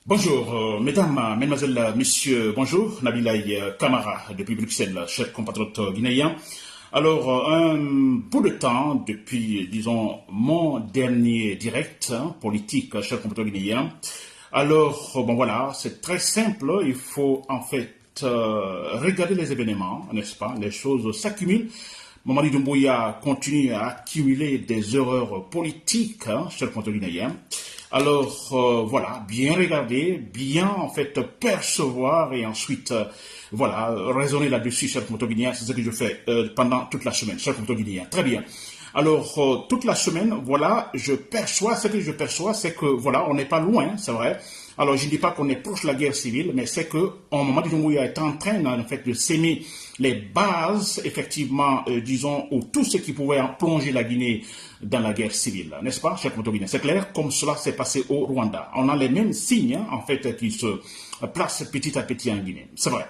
Bonjour, mesdames, mesdemoiselles, messieurs, bonjour, Nabilaï Kamara depuis Bruxelles, chers compatriotes guinéens. Alors, un bout de temps depuis, disons, mon dernier direct politique, chers compatriotes guinéens. Alors, bon voilà, c'est très simple, il faut en fait regarder les événements, n'est-ce pas? Les choses s'accumulent. Mamadi Doumbouya continue à accumuler des erreurs politiques, chers compatriotes guinéens. Alors voilà, bien regarder, bien en fait percevoir et ensuite voilà raisonner là-dessus, cher Guinéen, c'est ce que je fais pendant toute la semaine, cher Guinéen. Très bien. Alors toute la semaine, voilà, je perçois ce que je perçois, c'est que voilà, on n'est pas loin, c'est vrai. Alors je ne dis pas qu'on est proche de la guerre civile, mais c'est que Mamadi Doumbouya est en train en fait de s'aimer les bases, effectivement, disons, ou tout ce qui pouvait plonger la Guinée dans la guerre civile, n'est-ce pas, cher Guinéen? C'est clair, comme cela s'est passé au Rwanda. On a les mêmes signes, en fait, qui se placent petit à petit en Guinée. C'est vrai.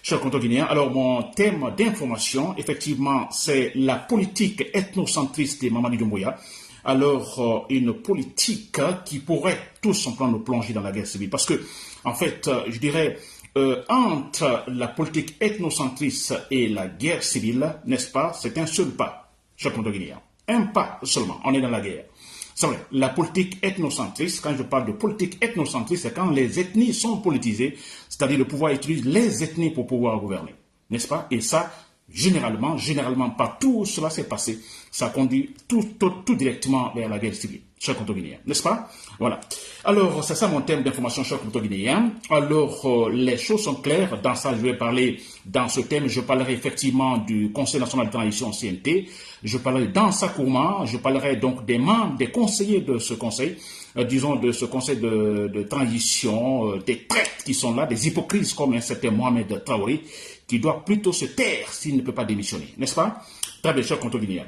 Cher Guinéen, alors mon thème d'information, effectivement, c'est la politique ethnocentriste de Mamadi Doumbouya. Alors, une politique qui pourrait tout simplement nous plonger dans la guerre civile. Parce que, en fait, je dirais, entre la politique ethnocentriste et la guerre civile, n'est-ce pas, c'est un seul pas, cher Guinéen. Un pas seulement, on est dans la guerre. C'est vrai, la politique ethnocentriste, quand je parle de politique ethnocentriste, c'est quand les ethnies sont politisées, c'est-à-dire le pouvoir utilise les ethnies pour pouvoir gouverner, n'est-ce pas? Et ça, généralement, partout où cela s'est passé, ça conduit tout directement vers la guerre civile, cher Guinéen, n'est-ce pas? Voilà. Alors, c'est ça mon thème d'information, cher Guinéen. Alors, les choses sont claires. Dans ça, je vais parler, dans ce thème, je parlerai effectivement du Conseil national de transition CNT. Je parlerai d'Ansa Kourma. Je parlerai donc des membres, des conseillers de ce conseil, disons de ce conseil de transition, des traîtres qui sont là, des hypocrites comme un certain Mohamed Traoré, qui doit plutôt se taire s'il ne peut pas démissionner, n'est-ce pas? Très bien, cher Guinéen.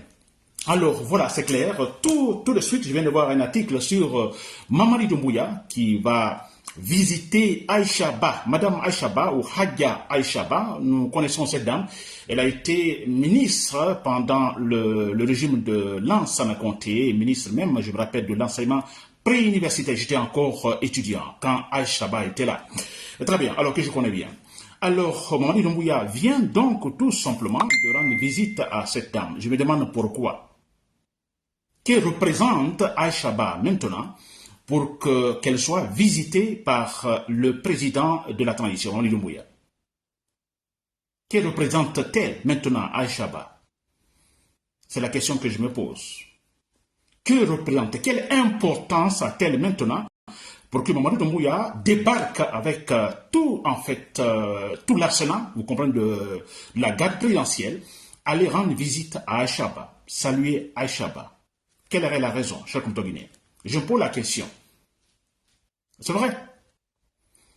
Alors voilà, c'est clair. Tout de suite, je viens de voir un article sur Mamadi Doumbouya qui va visiter Aïcha Ba, Madame Aïcha Ba ou Hadja Aïcha Ba. Nous connaissons cette dame. Elle a été ministre pendant le régime de Lansana Conté, ministre même, je me rappelle, de l'enseignement préuniversitaire. J'étais encore étudiant quand Aïcha Ba était là. Très bien, alors que je connais bien. Alors, Mamadi Doumbouya vient donc tout simplement de rendre visite à cette dame. Je me demande pourquoi. Que représente Aïcha Ba maintenant pour qu'elle soit visitée par le président de la transition, Mamadi Doumbouya? Que représente-t-elle maintenant Aïcha Ba? C'est la question que je me pose. Que représente, quelle importance a-t-elle maintenant pour que Mamadi Doumbouya débarque avec tout, en fait, tout l'arsenal, vous comprenez, de la garde présidentielle, aller rendre visite à Aïcha Ba, saluer Aïcha Ba? Quelle est la raison, cher Guinéen? Je me pose la question. C'est vrai.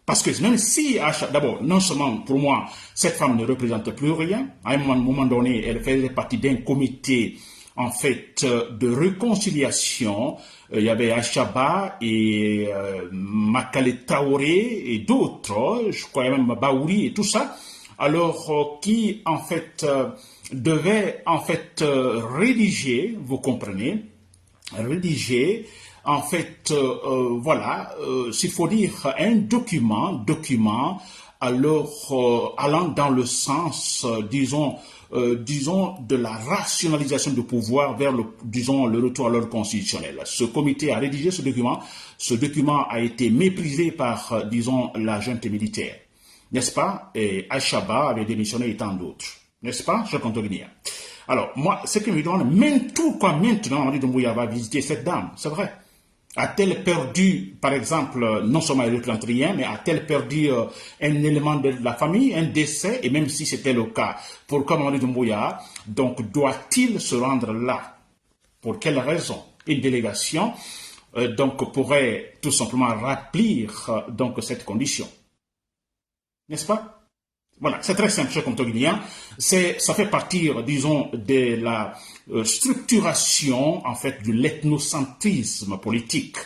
Parce que même si, d'abord, non seulement pour moi, cette femme ne représente plus rien, à un moment donné, elle faisait partie d'un comité, en fait, de réconciliation. Il y avait Aïcha Ba et Makale Traoré et d'autres, je crois même Baouri et tout ça, alors qui, en fait, devaient, en fait, rédiger, vous comprenez, rédiger, en fait, voilà, s'il faut dire un document, alors allant dans le sens, disons, de la rationalisation du pouvoir vers le retour à l'ordre constitutionnel. Ce comité a rédigé ce document. Ce document a été méprisé par, disons, la junte militaire, n'est-ce pas? Et Aïcha Ba avait démissionné et tant d'autres, n'est-ce pas, cher Guinéen? Alors, moi, ce qui me demande, même tout quoi maintenant, Mamadi Doumbouya va visiter cette dame, c'est vrai. A-t-elle perdu, par exemple, non seulement elle ne représente rien, mais a-t-elle perdu un élément de la famille, un décès, et même si c'était le cas, pourquoi Mamadi Doumbouya, donc, doit-il se rendre là? Pour quelle raison? Une délégation, donc, pourrait tout simplement remplir, donc, cette condition. N'est-ce pas? Voilà, c'est très simple, cher Guinéen. Ça fait partie, disons, de la structuration, en fait, de l'ethnocentrisme politique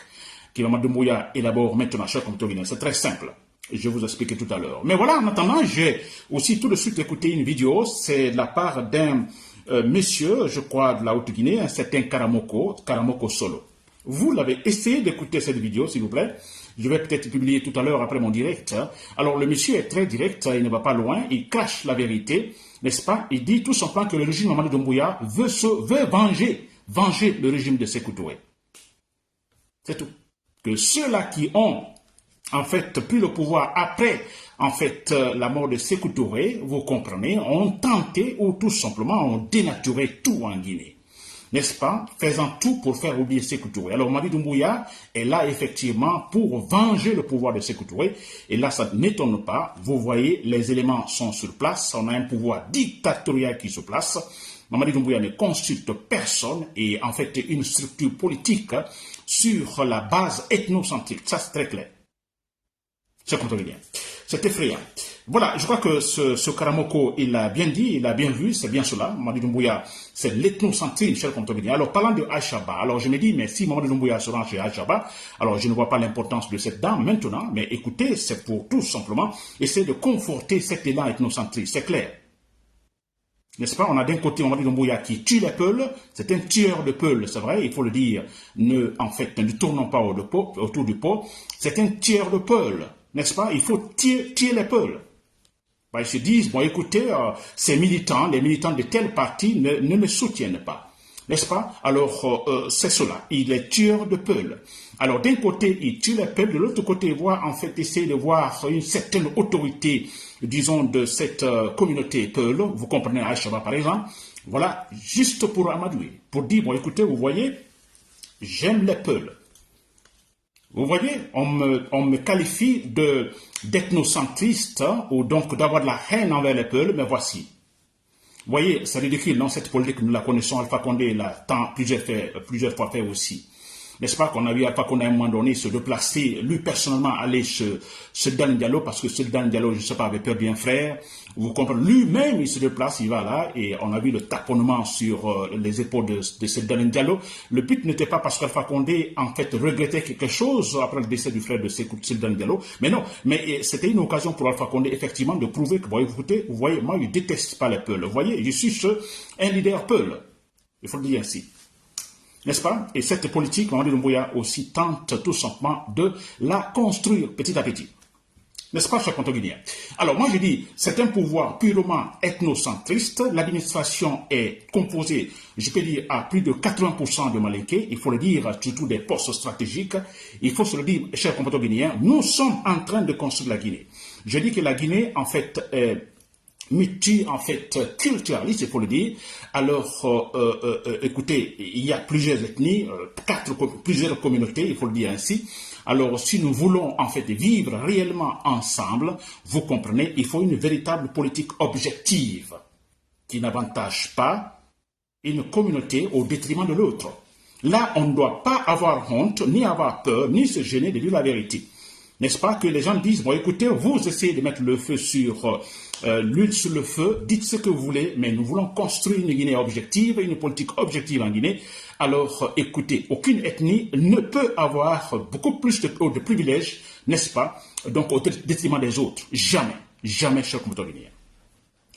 que Mamadi Doumbouya élabore maintenant, cher Guinéen. C'est très simple. Je vais vous expliquer tout à l'heure. Mais voilà, en attendant, j'ai aussi tout de suite écouté une vidéo. C'est de la part d'un monsieur, je crois, de la Haute-Guinée, un certain Karamoko Solo. Vous l'avez essayé d'écouter cette vidéo, s'il vous plaît. Je vais peut-être publier tout à l'heure après mon direct. Alors le monsieur est très direct, il ne va pas loin, il cache la vérité, n'est-ce pas? Il dit tout simplement que le régime de Mamadi Doumbouya veut venger le régime de Sékou Touré. C'est tout. Que ceux-là qui ont en fait pris le pouvoir après en fait la mort de Sékou Touré, vous comprenez, ont tenté ou tout simplement ont dénaturé tout en Guinée. N'est-ce pas? Faisant tout pour faire oublier Sékou Touré. Alors Mamadi Doumbouya est là effectivement pour venger le pouvoir de Sékou Touré. Et là, ça n'étonne pas. Vous voyez, les éléments sont sur place. On a un pouvoir dictatorial qui se place. Mamadi Doumbouya ne consulte personne et en fait une structure politique sur la base ethnocentrique. Ça, c'est très clair. Je comprends bien. C'est effrayant. Voilà, je crois que ce Karamoko, il a bien dit, il a bien vu, c'est bien cela. Mamadi Doumbouya, c'est l'ethnocentrisme, cher Comte-Bénin. Alors, parlant de Aïchaba, alors je me dis, mais si Mamadi Doumbouya se rend chez Aïchaba, alors je ne vois pas l'importance de cette dame maintenant, mais écoutez, c'est pour tout simplement essayer de conforter cet élan ethnocentriste, c'est clair. N'est-ce pas? On a d'un côté Mamadi Doumbouya qui tue les Peuls, c'est un tueur de Peuls, c'est vrai, il faut le dire, ne tournons pas autour du pot, c'est un tueur de Peuls, n'est-ce pas? Il faut tuer les Peuls. Ils se disent, bon écoutez, ces militants, les militants de tel parti ne me soutiennent pas, n'est-ce pas? Alors c'est cela, il est tueur de Peuls. Alors d'un côté, il tue les Peuls, de l'autre côté, il voit en fait essayer de voir une certaine autorité, disons, de cette communauté Peul, vous comprenez, Aïchaba par exemple, voilà, juste pour amadouer, pour dire, bon écoutez, vous voyez, j'aime les Peuls. Vous voyez, on me qualifie d'ethnocentriste, ou donc d'avoir de la haine envers les Peuls, mais voici. Vous voyez, c'est ridicule, non, cette politique, nous la connaissons, Alpha Condé l'a plusieurs fois fait aussi. N'est-ce pas qu'on a vu Alpha Condé à un moment donné se déplacer, lui personnellement aller chez Dan Diallo, parce que ce Dan Diallo, je ne sais pas, avait perdu un frère. Vous comprenez, lui-même, il se déplace, il va là, et on a vu le taponnement sur les épaules de ce Dan Diallo. Le but n'était pas parce qu'Alpha Condé, en fait, regrettait quelque chose après le décès du frère de Dan Diallo, mais non, mais c'était une occasion pour Alpha Condé, effectivement, de prouver que, bon, écoutez, vous voyez, moi, je ne déteste pas les Peuls. Vous voyez, je suis un leader Peul. Il faut le dire ainsi. N'est-ce pas? Et cette politique, Mamadi Doumbouya aussi tente tout simplement de la construire petit à petit. N'est-ce pas, cher Comte-Guinéen? Alors moi je dis, c'est un pouvoir purement ethnocentriste. L'administration est composée, je peux dire, à plus de 80% de Malinké. Il faut le dire, surtout des postes stratégiques. Il faut se le dire, cher Comte-Guinéen, nous sommes en train de construire la Guinée. Je dis que la Guinée, en fait, est en fait, culturaliste, il faut le dire. Alors, écoutez, il y a plusieurs ethnies, plusieurs communautés, il faut le dire ainsi. Alors, si nous voulons en fait vivre réellement ensemble, vous comprenez, il faut une véritable politique objective qui n'avantage pas une communauté au détriment de l'autre. Là, on ne doit pas avoir honte, ni avoir peur, ni se gêner de dire la vérité. N'est-ce pas que les gens disent, bon écoutez, vous essayez de mettre le feu sur l'huile sur le feu, dites ce que vous voulez, mais nous voulons construire une Guinée objective, une politique objective en Guinée. Alors écoutez, aucune ethnie ne peut avoir beaucoup plus de privilèges, n'est-ce pas, donc au détriment des autres. Jamais, jamais, cher communauté guinéen.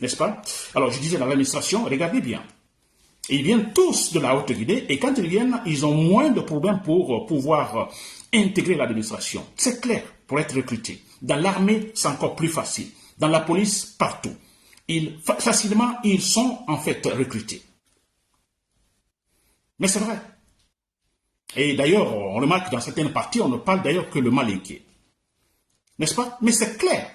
N'est-ce pas? Alors je disais, l'administration, regardez bien. Ils viennent tous de la Haute-Guinée et quand ils viennent, ils ont moins de problèmes pour pouvoir intégrer l'administration. C'est clair, pour être recruté. Dans l'armée, c'est encore plus facile. Dans la police, partout. Facilement, ils sont en fait recrutés. Mais c'est vrai. Et d'ailleurs, on remarque dans certaines parties, on ne parle d'ailleurs que le Malinké. N'est-ce pas? Mais c'est clair.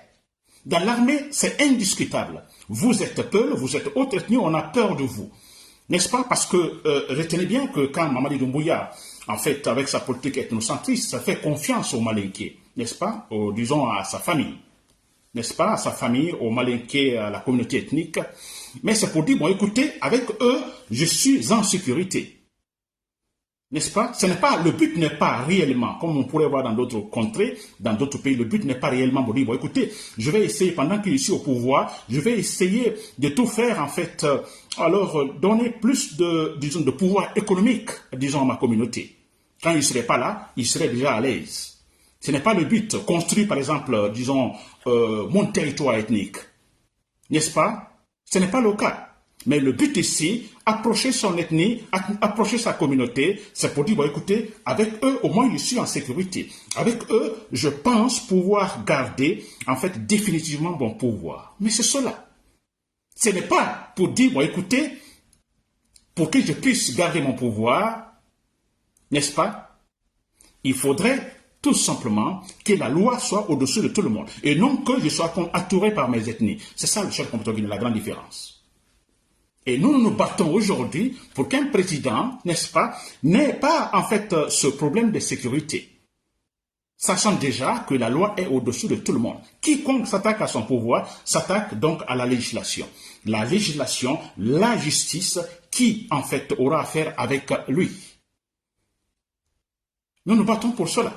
Dans l'armée, c'est indiscutable. Vous êtes Peul, vous êtes haute ethnie, on a peur de vous. N'est-ce pas? Parce que retenez bien que quand Mamadi Doumbouya, en fait, avec sa politique ethnocentriste, ça fait confiance aux Malinké, n'est-ce pas? Disons à sa famille, n'est-ce pas? À sa famille, aux Malinké, à la communauté ethnique. Mais c'est pour dire, bon, écoutez, avec eux, je suis en sécurité. N'est-ce pas? Le but n'est pas réellement, comme on pourrait voir dans d'autres contrées, dans d'autres pays, le but n'est pas réellement de dire, bon, écoutez, je vais essayer, pendant qu'il est ici au pouvoir, je vais essayer de tout faire, en fait, alors, donner plus de pouvoir économique, disons, à ma communauté. Quand il ne serait pas là, il serait déjà à l'aise. Ce n'est pas le but, construire, par exemple, disons, mon territoire ethnique. N'est-ce pas? Ce n'est pas le cas. Mais le but ici, approcher son ethnie, approcher sa communauté, c'est pour dire, bon, écoutez, avec eux, au moins, je suis en sécurité. Avec eux, je pense pouvoir garder, en fait, définitivement mon pouvoir. Mais c'est cela. Ce n'est pas pour dire, bon, écoutez, pour que je puisse garder mon pouvoir, n'est-ce pas? Il faudrait tout simplement que la loi soit au-dessus de tout le monde. Et non que je sois entouré par mes ethnies. C'est ça, le chef comportement guinéen, la grande différence. Et nous nous battons aujourd'hui pour qu'un président, n'est-ce pas, n'ait pas en fait ce problème de sécurité. Sachant déjà que la loi est au-dessus de tout le monde. Quiconque s'attaque à son pouvoir s'attaque donc à la législation. La législation, la justice, qui en fait aura affaire avec lui. Nous nous battons pour cela.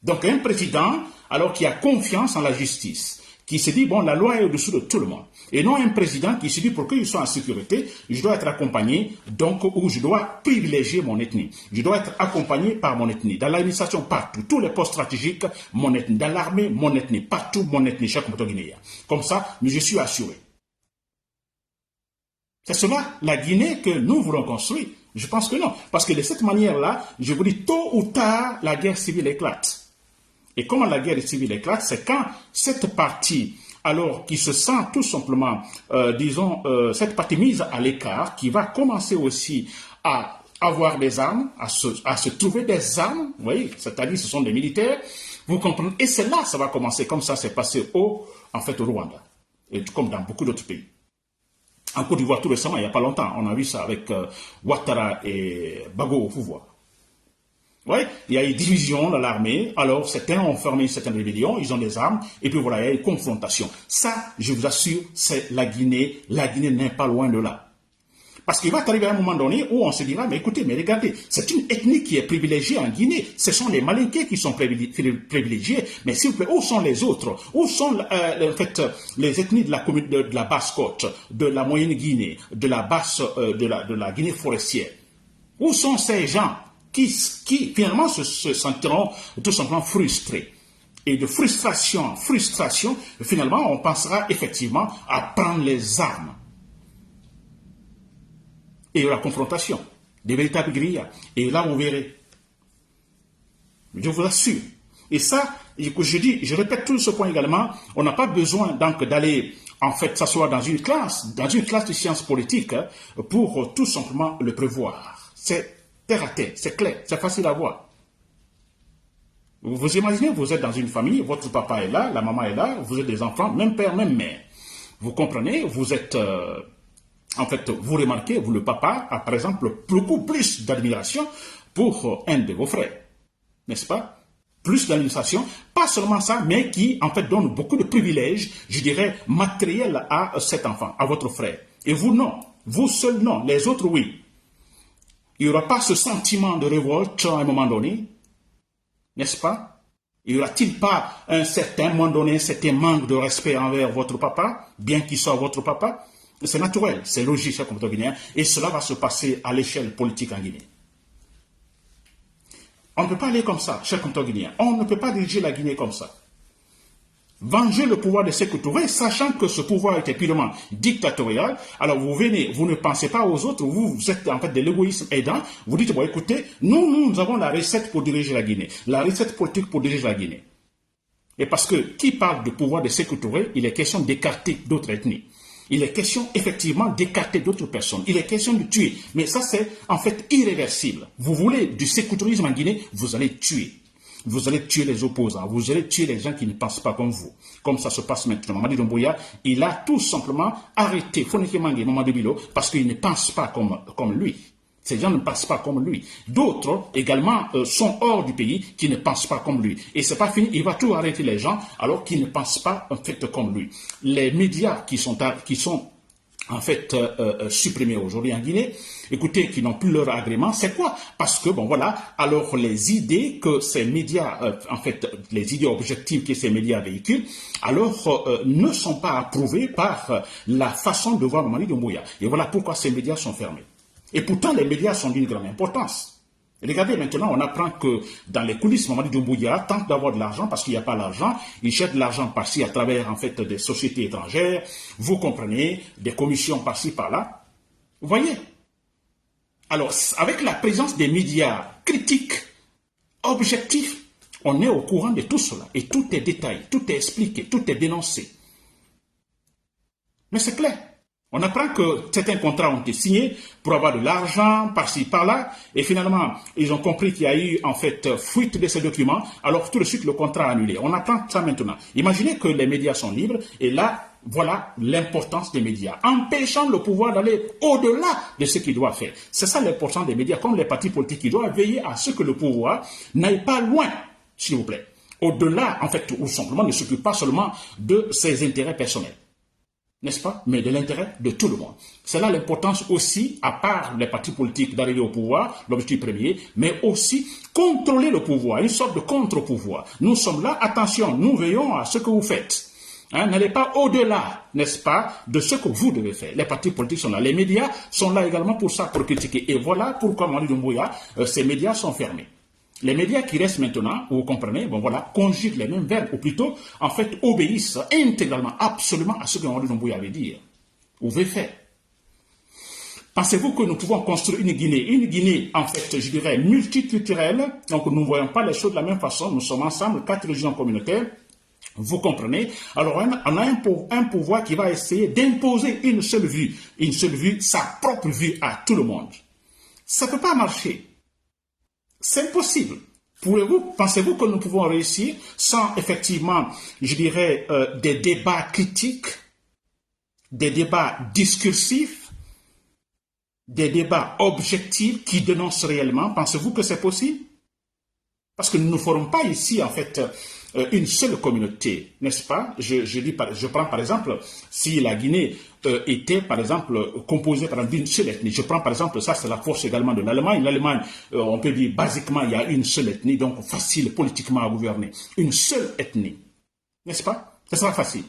Donc un président, alors qui a confiance en la justice, qui se dit, bon, la loi est au-dessus de tout le monde. Et non un président qui se dit, pour que je sois en sécurité, je dois être accompagné, donc, ou je dois privilégier mon ethnie. Je dois être accompagné par mon ethnie. Dans l'administration, partout. Tous les postes stratégiques, mon ethnie. Dans l'armée, mon ethnie. Partout, mon ethnie, chaque combattant guinéen. Comme ça, mais je suis assuré. C'est cela, la Guinée, que nous voulons construire. Je pense que non. Parce que de cette manière-là, je vous dis, tôt ou tard, la guerre civile éclate. Et comment la guerre civile éclate, c'est quand cette partie, alors qui se sent tout simplement, cette partie mise à l'écart, qui va commencer aussi à avoir des armes, à se trouver des armes, vous voyez, c'est-à-dire ce sont des militaires, vous comprenez, et c'est là ça va commencer, comme ça s'est passé au Rwanda, et comme dans beaucoup d'autres pays. En Côte d'Ivoire, tout récemment, il n'y a pas longtemps, on a vu ça avec Ouattara et Bago au pouvoir. Oui, il y a eu division dans l'armée, alors certains ont formé certaines rébellions, ils ont des armes, et puis voilà, il y a eu confrontation. Ça, je vous assure, c'est la Guinée n'est pas loin de là. Parce qu'il va arriver à un moment donné où on se dira, mais écoutez, mais regardez, c'est une ethnie qui est privilégiée en Guinée, ce sont les Malinqués qui sont privilégiés, mais s'il vous plaît, où sont les autres? Où sont en fait les ethnies de la Basse-Côte, de la Moyenne-Guinée, de la la Guinée forestière? Où sont ces gens qui finalement se sentiront tout simplement frustrés? Et de frustration en frustration, finalement, on pensera effectivement à prendre les armes. Et la confrontation, des véritables grillades. Et là, vous verrez. Je vous assure. Et ça, je répète tout ce point également, on n'a pas besoin donc d'aller en fait s'asseoir dans une classe de sciences politiques pour tout simplement le prévoir. C'est terre à terre, c'est clair, c'est facile à voir. Vous imaginez, vous êtes dans une famille, votre papa est là, la maman est là, vous êtes des enfants, même père, même mère. Vous comprenez, vous êtes... en fait, vous remarquez, vous le papa a par exemple beaucoup plus d'admiration pour un de vos frères, n'est-ce pas? Plus d'admiration, pas seulement ça, mais qui en fait donne beaucoup de privilèges, je dirais, matériels à cet enfant, à votre frère. Et vous non, vous seul non, les autres oui. Il n'y aura pas ce sentiment de révolte à un moment donné, n'est-ce pas? Y aura-t-il pas un moment donné, un certain manque de respect envers votre papa, bien qu'il soit votre papa? C'est naturel, c'est logique, cher compatriote guinéen, et cela va se passer à l'échelle politique en Guinée. On ne peut pas aller comme ça, cher compatriote guinéen. On ne peut pas diriger la Guinée comme ça. Venger le pouvoir de Sékou Touré, sachant que ce pouvoir était purement dictatorial. Alors vous venez, vous ne pensez pas aux autres, vous êtes en fait de l'égoïsme aidant. Vous dites, bon écoutez, nous avons la recette pour diriger la Guinée, la recette politique pour diriger la Guinée. Et parce que qui parle du pouvoir de Sékou Touré, il est question d'écarter d'autres ethnies. Il est question effectivement d'écarter d'autres personnes. Il est question de tuer. Mais ça c'est en fait irréversible. Vous voulez du sécoutourisme en Guinée, vous allez tuer. Vous allez tuer les opposants, vous allez tuer les gens qui ne pensent pas comme vous. Comme ça se passe maintenant. Mamadi Doumbouya, il a tout simplement arrêté Foneke Mangue Mamadou Bilo parce qu'il ne pense pas comme lui. Ces gens ne pensent pas comme lui. D'autres également sont hors du pays qui ne pensent pas comme lui. Et c'est pas fini, il va tout arrêter les gens alors qu'ils ne pensent pas en fait comme lui. Les médias qui sont en fait supprimés aujourd'hui en Guinée, écoutez, qui n'ont plus leur agrément, c'est quoi? Parce que, bon voilà, alors les idées que ces médias, en fait, les idées objectives que ces médias véhiculent, alors ne sont pas approuvées par la façon de voir Mamadi Doumbouya. Et voilà pourquoi ces médias sont fermés. Et pourtant, les médias sont d'une grande importance. Regardez maintenant, on apprend que dans les coulisses, Mamadi Doumbouya tente d'avoir de l'argent parce qu'il n'y a pas l'argent. Il cherche de l'argent par-ci à travers en fait des sociétés étrangères. Vous comprenez, des commissions par-ci par-là. Vous voyez? Alors, avec la présence des médias critiques, objectifs, on est au courant de tout cela. Et tout est détaillé, tout est expliqué, tout est dénoncé. Mais c'est clair. On apprend que certains contrats ont été signés pour avoir de l'argent par-ci, par-là, et finalement, ils ont compris qu'il y a eu, en fait, fuite de ces documents, alors tout de suite, le contrat annulé. On apprend ça maintenant. Imaginez que les médias sont libres, et là, voilà l'importance des médias, empêchant le pouvoir d'aller au-delà de ce qu'il doit faire. C'est ça l'importance des médias, comme les partis politiques, ils doivent veiller à ce que le pouvoir n'aille pas loin, s'il vous plaît. Au-delà, en fait, ou simplement ne s'occupe pas seulement de ses intérêts personnels. N'est-ce pas? Mais de l'intérêt de tout le monde. C'est là l'importance aussi, à part les partis politiques, d'arriver au pouvoir, l'objectif premier, mais aussi contrôler le pouvoir, une sorte de contre-pouvoir. Nous sommes là, attention, nous veillons à ce que vous faites. N'allez pas au-delà, n'est-ce pas, de ce que vous devez faire. Les partis politiques sont là. Les médias sont là également pour ça, pour critiquer. Et voilà pourquoi, Mamadi Doumbouya, ces médias sont fermés. Les médias qui restent maintenant, vous comprenez, bon voilà, conjuguent les mêmes verbes, ou plutôt, en fait, obéissent intégralement, absolument à ce que Mamadi Doumbouya avait dit, ou veut faire. Pensez-vous que nous pouvons construire une Guinée, en fait, je dirais, multiculturelle, donc nous ne voyons pas les choses de la même façon, nous sommes ensemble, 4 régions communautaires, vous comprenez? Alors, on a un pouvoir qui va essayer d'imposer une seule vue, sa propre vue à tout le monde. Ça ne peut pas marcher. C'est impossible. Pensez-vous que nous pouvons réussir sans effectivement, je dirais, des débats critiques, des débats discursifs, des débats objectifs qui dénoncent réellement? Pensez-vous que c'est possible? Parce que nous ne ferons pas ici, en fait, une seule communauté, n'est-ce pas? Je prends par exemple, si la Guinée était par exemple composée d'une seule ethnie, je prends par exemple, ça c'est la force également de l'Allemagne. L'Allemagne, on peut dire basiquement, il y a une seule ethnie, donc facile politiquement à gouverner. Une seule ethnie, n'est-ce pas? Ça sera facile.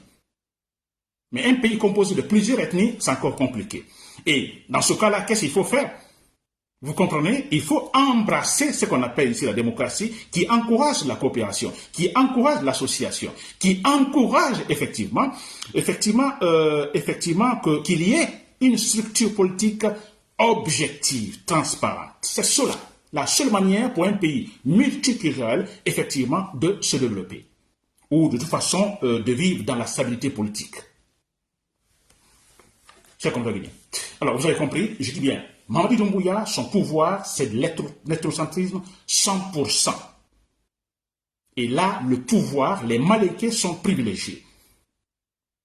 Mais un pays composé de plusieurs ethnies, c'est encore compliqué. Et dans ce cas-là, qu'est-ce qu'il faut faire? Vous comprenez? Il faut embrasser ce qu'on appelle ici la démocratie, qui encourage la coopération, qui encourage l'association, qui encourage effectivement qu'il y ait une structure politique objective, transparente. C'est cela, la seule manière pour un pays multiculturel, effectivement, de se développer, ou de toute façon de vivre dans la stabilité politique. C'est comme ça. Alors, vous avez compris, je dis bien, Mamadi Doumbouya, son pouvoir, c'est de l'ethnocentrisme 100%. Et là, le pouvoir, les Malinqués sont privilégiés.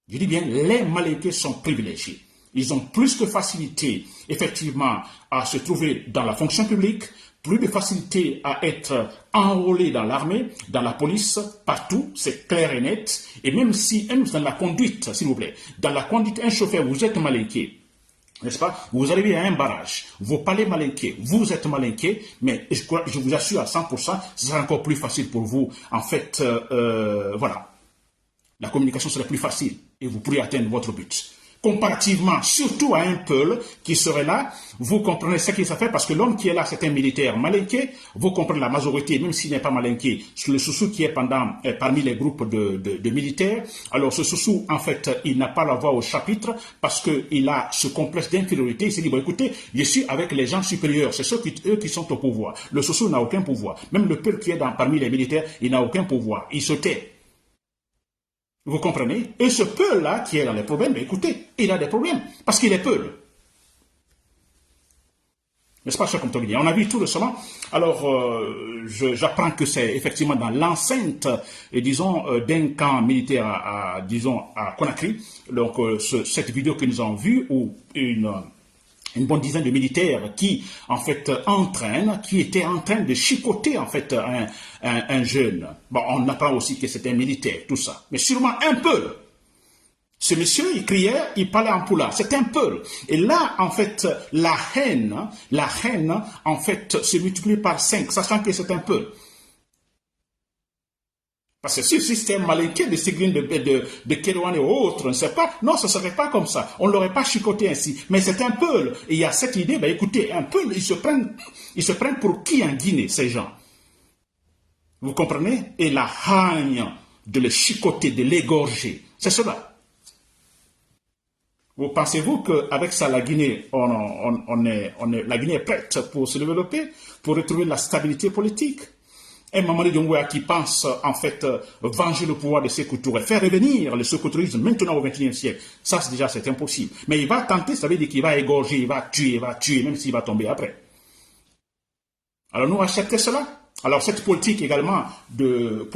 Je dis bien, les Malinqués sont privilégiés. Ils ont plus de facilité, effectivement, à se trouver dans la fonction publique, plus de facilité à être enrôlés dans l'armée, dans la police, partout, c'est clair et net. Et même dans la conduite, s'il vous plaît, dans la conduite, un chauffeur, vous êtes Malinqué, n'est-ce pas? Vous arrivez à un barrage, vous parlez malinqué, vous êtes malinqué, mais je vous assure à 100%, ce sera encore plus facile pour vous. En fait, voilà, la communication serait plus facile et vous pourriez atteindre votre but. Comparativement, surtout à un peuple qui serait là, vous comprenez ce qu'il s'est fait, parce que l'homme qui est là, c'est un militaire malinqué, vous comprenez la majorité, même s'il n'est pas malinqué, le Soussou qui est parmi les groupes de militaires, alors ce Soussou, en fait, il n'a pas la voix au chapitre, parce qu'il a ce complexe d'infériorité, il s'est dit, bon écoutez, je suis avec les gens supérieurs, c'est eux qui sont au pouvoir, le Soussou n'a aucun pouvoir, même le peuple qui est parmi les militaires, il n'a aucun pouvoir, il se tait. Vous comprenez? Et ce peuple-là qui est dans les problèmes, écoutez, il a des problèmes, parce qu'il est peuple. N'est-ce pas, cher Comte? On a vu tout récemment. Alors, j'apprends que c'est effectivement dans l'enceinte, disons, d'un camp militaire à Conakry. Donc, cette vidéo que nous avons vue, où une bonne dizaine de militaires qui, en fait, qui étaient en train de chicoter, en fait, un jeune. Bon, on apprend aussi que c'était un militaire, tout ça. Mais sûrement un peu. Ce monsieur, il criait, il parlait en poula. C'est un peu. Et là, en fait, la haine, en fait, se multiplie par 5, sachant que c'est un peu. Parce que si c'est un malinqué de Séguine, de Kérouane et autres, on ne sait pas. Non, ce ne serait pas comme ça. On ne l'aurait pas chicoté ainsi. Mais c'est un peu, et il y a cette idée, ben écoutez, un peu, ils se prennent pour qui en Guinée, ces gens? Vous comprenez? Et la haine de le chicoter, de l'égorger, c'est cela. Vous pensez-vous qu'avec ça, la Guinée, la Guinée est prête pour se développer, pour retrouver la stabilité politique? Un Mamadi Doumbouya qui pense en fait venger le pouvoir de Sékou Touré, faire revenir le sécoutourisme maintenant au XXIe siècle, ça c'est impossible. Mais il va tenter, ça veut dire qu'il va égorger, il va tuer, même s'il va tomber après. Alors nous acceptons cela. Alors cette politique également de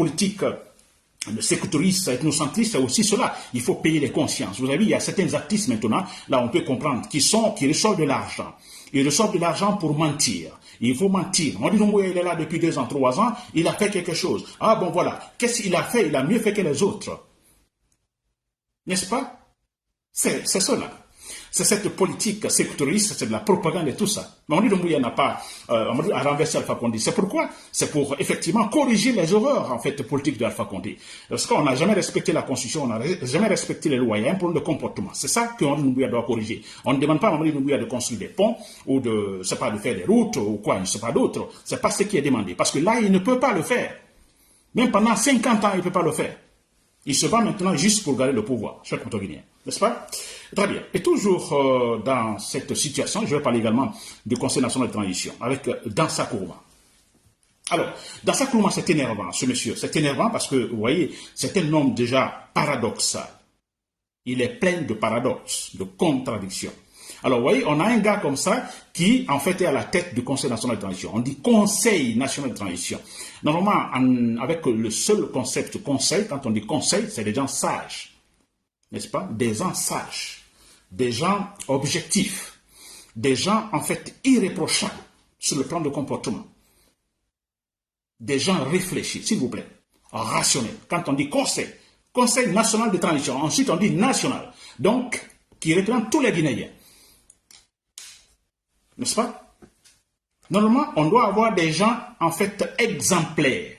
sécoutouriste, ethnocentriste, c'est aussi cela. Il faut payer les consciences. Vous avez, il y a certains artistes maintenant, là on peut comprendre, qui reçoivent de l'argent. Ils reçoivent de l'argent pour mentir. Il faut mentir. Mamadi Doumbouya, il est là depuis 2 ans, 3 ans, il a fait quelque chose. Ah bon voilà, qu'est-ce qu'il a fait? Il a mieux fait que les autres. N'est-ce pas? C'est cela. C'est cette politique sécuritaire, c'est de la propagande et tout ça. Mamadi Doumbouya n'a pas renversé Alpha Condé. C'est pourquoi? C'est pour effectivement corriger les erreurs en fait politiques de Alpha Condé. Parce qu'on n'a jamais respecté la Constitution, on n'a jamais respecté les lois. Il y a un problème de comportement. C'est ça que Mamadi Doumbouya doit corriger. On ne demande pas à Mamadi Doumbouya de construire des ponts ou de faire des routes ou quoi, je ne sais pas d'autre. C'est pas ce qui est demandé. Parce que là, il ne peut pas le faire. Même pendant 50 ans, il ne peut pas le faire. Il se bat maintenant juste pour garder le pouvoir, cher Guinéen, n'est-ce pas? Très bien. Et toujours dans cette situation, je vais parler également du Conseil national de transition avec Dansa Kourouma. Alors, Dansa Kourouma, c'est énervant, ce monsieur. C'est énervant parce que, vous voyez, c'est un homme déjà paradoxal. Il est plein de paradoxes, de contradictions. Alors, vous voyez, on a un gars comme ça qui, en fait, est à la tête du Conseil national de transition. On dit Conseil national de transition. Normalement, avec le seul concept conseil, quand on dit conseil, c'est des gens sages. N'est-ce pas? Des gens sages. Des gens objectifs. Des gens, en fait, irréprochables sur le plan de comportement. Des gens réfléchis, s'il vous plaît. Rationnels. Quand on dit conseil, Conseil national de transition. Ensuite, on dit national. Donc, qui représente tous les Guinéens. N'est-ce pas? Normalement, on doit avoir des gens, en fait, exemplaires.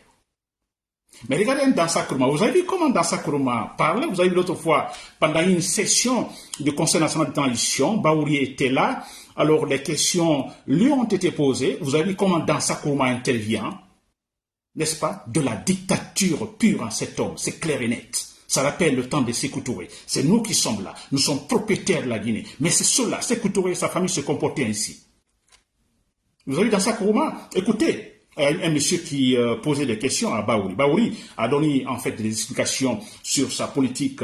Mais regardez Dansa Kourouma. Vous avez vu comment Dansa Kourouma parlait? Vous avez vu l'autre fois, pendant une session du Conseil national de transition, Baouri était là. Alors, les questions lui ont été posées. Vous avez vu comment Dansa Kourouma intervient? N'est-ce pas? De la dictature pure en cet homme. C'est clair et net. Ça rappelle le temps de Sékou Touré. C'est nous qui sommes là. Nous sommes propriétaires de la Guinée. Mais c'est cela. Sékou Touré et sa famille se comportaient ainsi. Vous avez vu Dansa Kourouma? Écoutez, un monsieur qui posait des questions à Baouri. Baouri a donné en fait des explications sur sa politique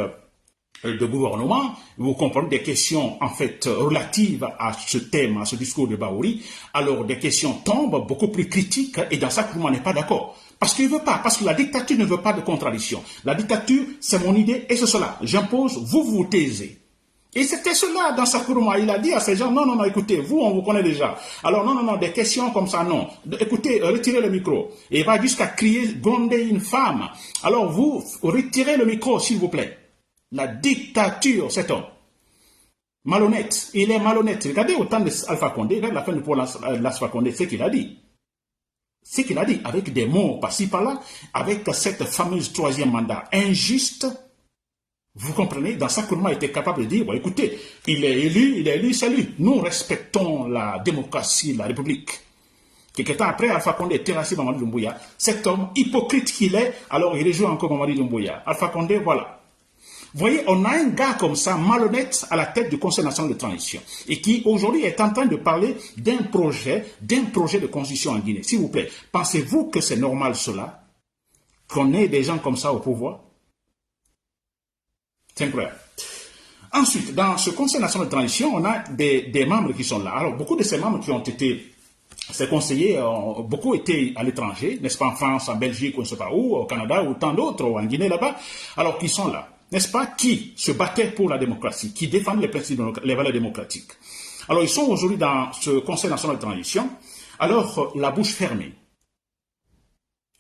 de gouvernement. Vous comprenez des questions en fait relatives à ce thème, à ce discours de Baouri. Alors des questions tombent beaucoup plus critiques et Dansa Kourouma n'est pas d'accord. Parce qu'il ne veut pas, parce que la dictature ne veut pas de contradiction. La dictature, c'est mon idée et c'est cela. J'impose, vous vous taisez. Et c'était cela dans Dansa Kourouma. Il a dit à ces gens, non, écoutez, vous, on vous connaît déjà. Alors, non, des questions comme ça, non. Écoutez, retirez le micro. Et il va jusqu'à crier, gronder une femme. Alors, vous, retirez le micro, s'il vous plaît. La dictature, cet homme. Malhonnête. Il est malhonnête. Regardez au temps d'Alpha Condé, regardez la fin du pouvoir d'Alpha Condé, c'est ce qu'il a dit. Ce qu'il a dit, avec des mots par-ci, par-là, avec cette fameuse 3e mandat injuste. Vous comprenez, Dansa Kourouma était capable de dire, bon, écoutez, il est élu, c'est lui. Nous respectons la démocratie, la République. Quelque temps après, Alpha Condé est terrassé Mamadi Doumbouya. Cet homme hypocrite qu'il est, alors il rejoint encore Mamadi Doumbouya. Alpha Condé, voilà. Vous voyez, on a un gars comme ça, malhonnête, à la tête du Conseil national de transition, et qui aujourd'hui est en train de parler d'un projet de constitution en Guinée. S'il vous plaît, pensez-vous que c'est normal cela, qu'on ait des gens comme ça au pouvoir? C'est incroyable. Ensuite, dans ce Conseil national de transition, on a des membres qui sont là. Alors, beaucoup de ces membres qui ont été, ces conseillers, beaucoup étaient à l'étranger, n'est-ce pas, en France, en Belgique, ou je ne sais pas où, au Canada, ou tant d'autres, ou en Guinée là-bas, alors qui sont là, n'est-ce pas, qui se battaient pour la démocratie, qui défendent les principes, les valeurs démocratiques. Alors, ils sont aujourd'hui dans ce Conseil national de transition, alors, la bouche fermée.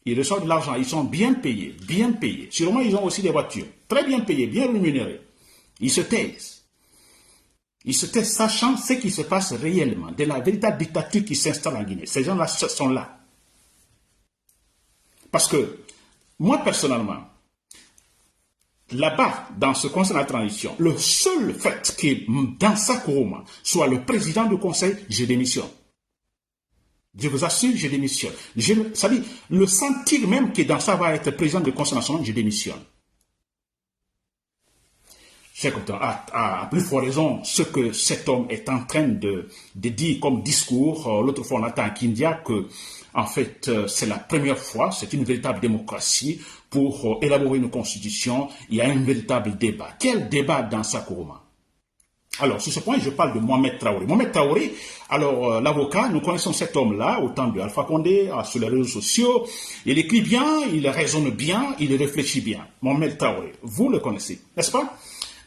Ils reçoivent de l'argent, ils sont bien payés, bien payés. Sûrement, ils ont aussi des voitures, très bien payées, bien rémunérées. Ils se taisent. Ils se taisent, sachant ce qui se passe réellement, de la véritable dictature qui s'installe en Guinée. Ces gens-là sont là. Parce que moi personnellement, là-bas, dans ce conseil de la transition, le seul fait que Dansa Kourouma soit le président du conseil, je démissionne. Je vous assure, je démissionne. Ça dit, le sentir même que Dansa va être président du conseil national, je démissionne. C'est comme à plus forte raison, ce que cet homme est en train de dire comme discours. L'autre fois, on attend à Kindia que, en fait, c'est la première fois, c'est une véritable démocratie pour élaborer une constitution. Il y a un véritable débat. Quel débat dans Kourouma? Alors, sur ce point, je parle de Mohamed Traoré. Mohamed Traoré, alors, l'avocat, nous connaissons cet homme-là au temps de Alpha Condé, sur les réseaux sociaux. Il écrit bien, il raisonne bien, il réfléchit bien. Mohamed Traoré, vous le connaissez, n'est-ce pas?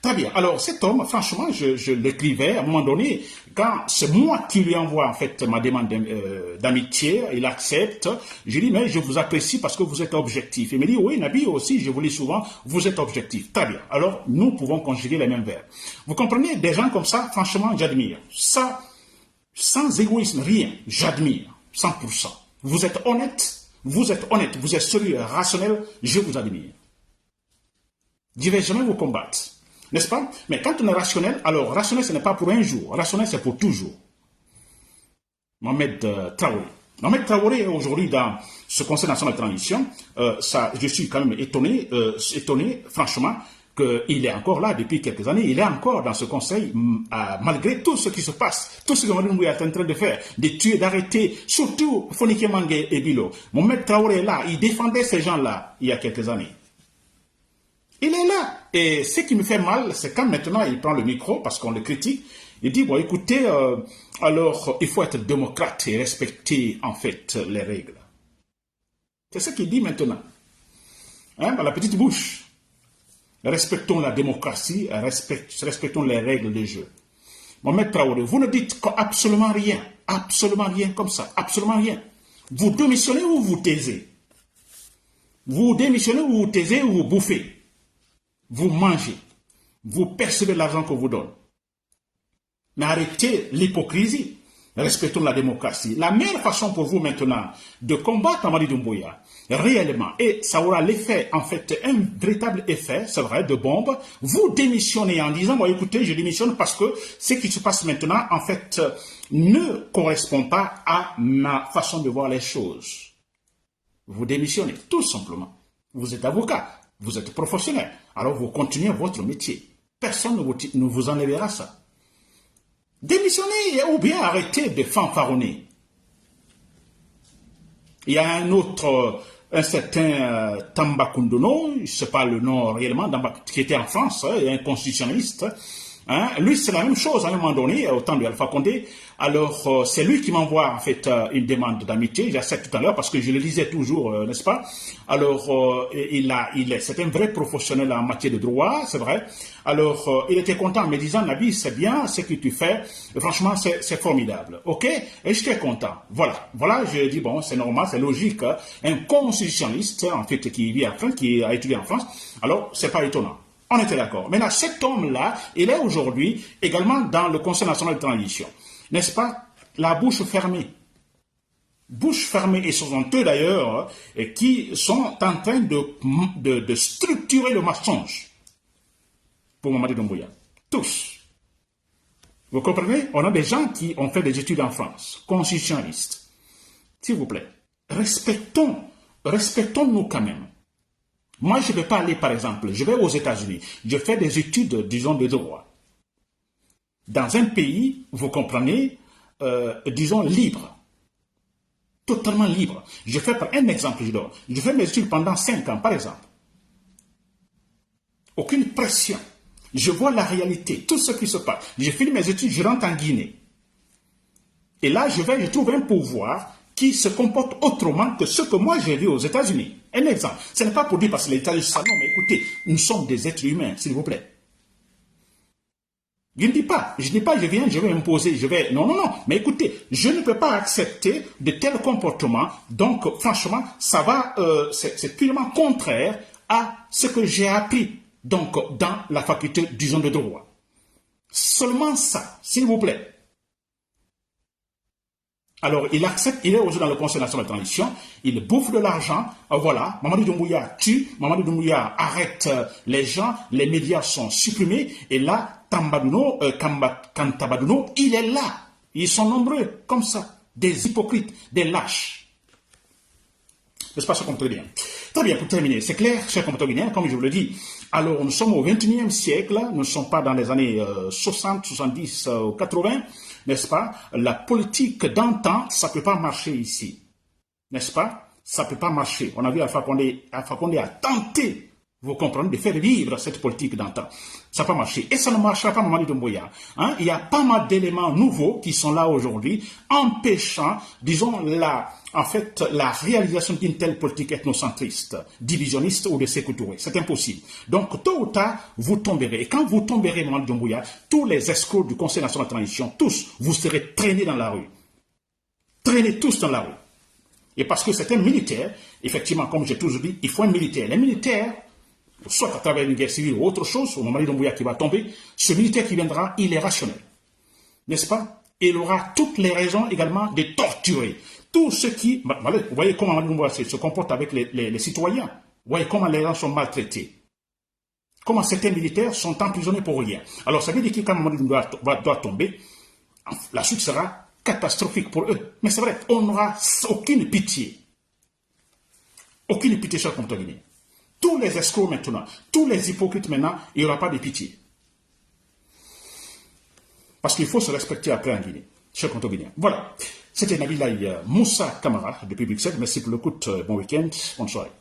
Très bien. Alors, cet homme, franchement, je l'écrivais à un moment donné, quand c'est moi qui lui envoie, en fait, ma demande d'amitié, il accepte. Je dis, mais je vous apprécie parce que vous êtes objectif. Il me dit, oui, Nabi aussi, je vous lis souvent, vous êtes objectif. Très bien. Alors, nous pouvons conjuguer les mêmes verbes. Vous comprenez, des gens comme ça, franchement, j'admire. Ça, sans égoïsme, rien, j'admire, 100%. Vous êtes honnête, vous êtes sérieux, rationnel, je vous admire. Je ne vais jamais vous combattre. N'est-ce pas? Mais quand on est rationnel, alors rationnel ce n'est pas pour un jour, rationnel c'est pour toujours. Mohamed Traoré. Mohamed Traoré est aujourd'hui dans ce conseil national de transition. Je suis quand même étonné, franchement, qu'il est encore là depuis quelques années. Il est encore dans ce conseil, malgré tout ce qui se passe, tout ce que Mohamed Mbouya est en train de faire, de tuer, d'arrêter, surtout Fonike Mange et Bilo. Mohamed Traoré est là, il défendait ces gens-là il y a quelques années. Il est là. Et ce qui me fait mal, c'est quand maintenant il prend le micro, parce qu'on le critique, il dit, bon, écoutez, alors, il faut être démocrate et respecter, en fait, les règles. C'est ce qu'il dit maintenant. Hein, dans la petite bouche. Respectons la démocratie, respectons les règles du jeu. Mohamed Traoré, vous ne dites absolument rien comme ça, absolument rien. Vous démissionnez ou vous taisez? Vous démissionnez ou vous taisez ou vous bouffez? Vous mangez, vous percevez l'argent qu'on vous donne. Mais arrêtez l'hypocrisie, respectons la démocratie. La meilleure façon pour vous maintenant de combattre Mamadi Doumbouya, réellement, et ça aura l'effet, en fait, un véritable effet, c'est vrai, de bombe, vous démissionnez en disant, bon, écoutez, je démissionne parce que ce qui se passe maintenant, en fait, ne correspond pas à ma façon de voir les choses. Vous démissionnez, tout simplement. Vous êtes avocat. Vous êtes professionnel, alors vous continuez votre métier. Personne ne vous enlèvera ça. Démissionnez ou bien arrêtez de fanfaronner. Il y a un certain Tambacoundono, je ne sais pas le nom réellement, qui était en France, un constitutionnaliste. Hein? Lui, c'est la même chose à un moment donné, au temps de Alpha Condé. Alors, c'est lui qui m'envoie en fait une demande d'amitié. J'accepte tout à l'heure parce que je le lisais toujours, n'est-ce pas? Alors, c'est un vrai professionnel en matière de droit, c'est vrai. Alors, il était content en me disant, Nabi, c'est bien ce que tu fais. Franchement, c'est formidable. OK? Et j'étais content. Voilà, je dis, bon, c'est normal, c'est logique. Hein? Un constitutionnaliste, en fait, qui vit en France, qui a étudié en France. Alors, c'est pas étonnant. On était d'accord. Maintenant, cet homme-là, il est aujourd'hui également dans le Conseil national de transition. N'est-ce pas? La bouche fermée. Bouche fermée, et ce sont eux d'ailleurs qui sont en train de structurer le mensonge pour Mamadi Doumbouya. Tous. Vous comprenez? On a des gens qui ont fait des études en France, constitutionnalistes. S'il vous plaît, respectons-nous quand même. Moi, je ne vais pas aller, par exemple, je vais aux États-Unis, je fais des études, disons, de droit. Dans un pays, vous comprenez, disons, libre. Totalement libre. Je fais par un exemple, je fais mes études pendant 5 ans, par exemple. Aucune pression. Je vois la réalité, tout ce qui se passe. Je finis mes études, je rentre en Guinée. Et là, je trouve un pouvoir qui se comporte autrement que ce que moi j'ai vu aux États-Unis. Un exemple. Ce n'est pas pour dire parce que les États-Unis sont non, mais écoutez, nous sommes des êtres humains, s'il vous plaît. Je ne dis pas, je vais imposer, non, mais écoutez, je ne peux pas accepter de tels comportements, donc franchement, c'est purement contraire à ce que j'ai appris, donc dans la faculté, disons, de droit. Seulement ça, s'il vous plaît. Alors, il accepte, il est aujourd'hui dans le Conseil national de transition, il bouffe de l'argent, voilà, Mamadou Doumbouya tue, Mamadou Doumbouya arrête les gens, les médias sont supprimés, et là, Kantabadouno, il est là. Ils sont nombreux, comme ça, des hypocrites, des lâches. N'est-ce pas, chers compatriotes? Très bien, pour terminer, c'est clair, chers compatriotes, comme je vous le dis. Alors, nous sommes au XXIe siècle, nous ne sommes pas dans les années 60, 70 ou 80, n'est-ce pas? La politique d'antan, ça ne peut pas marcher ici, n'est-ce pas? Ça ne peut pas marcher. On a vu Alpha Condé a tenté, vous comprenez, de faire vivre cette politique d'antan. Ça n'a pas marché. Et ça ne marchera pas, Mamadou Doumbouya. Hein? Il y a pas mal d'éléments nouveaux qui sont là aujourd'hui, empêchant, disons, la réalisation d'une telle politique ethnocentriste, divisionniste ou de Sékou Touré. C'est impossible. Donc, tôt ou tard, vous tomberez. Et quand vous tomberez, Mamadou Doumbouya, tous les escrocs du Conseil national de transition, tous, vous serez traînés dans la rue. Traînés tous dans la rue. Et parce que c'est un militaire, effectivement, comme j'ai toujours dit, il faut un militaire. Les militaires, soit à travers une guerre civile ou autre chose, au moment où Doumbouya qui va tomber, ce militaire qui viendra, il est rationnel. N'est-ce pas? Et il aura toutes les raisons également de torturer. Tous ceux qui... Vous voyez comment Doumbouya se comporte avec les citoyens. Vous voyez comment les gens sont maltraités. Comment certains militaires sont emprisonnés pour rien. Alors ça veut dire que quand Mamadou Doumbouya doit tomber, la suite sera catastrophique pour eux. Mais c'est vrai, on n'aura aucune pitié. Aucune pitié, chers compatriotes. Tous les escrocs maintenant, tous les hypocrites maintenant, il n'y aura pas de pitié. Parce qu'il faut se respecter après en Guinée, chers compatriotes. Voilà, c'était Nabilaï Moussa Kamara depuis Bruxelles. Merci pour l'écoute, bon week-end, bonne soirée.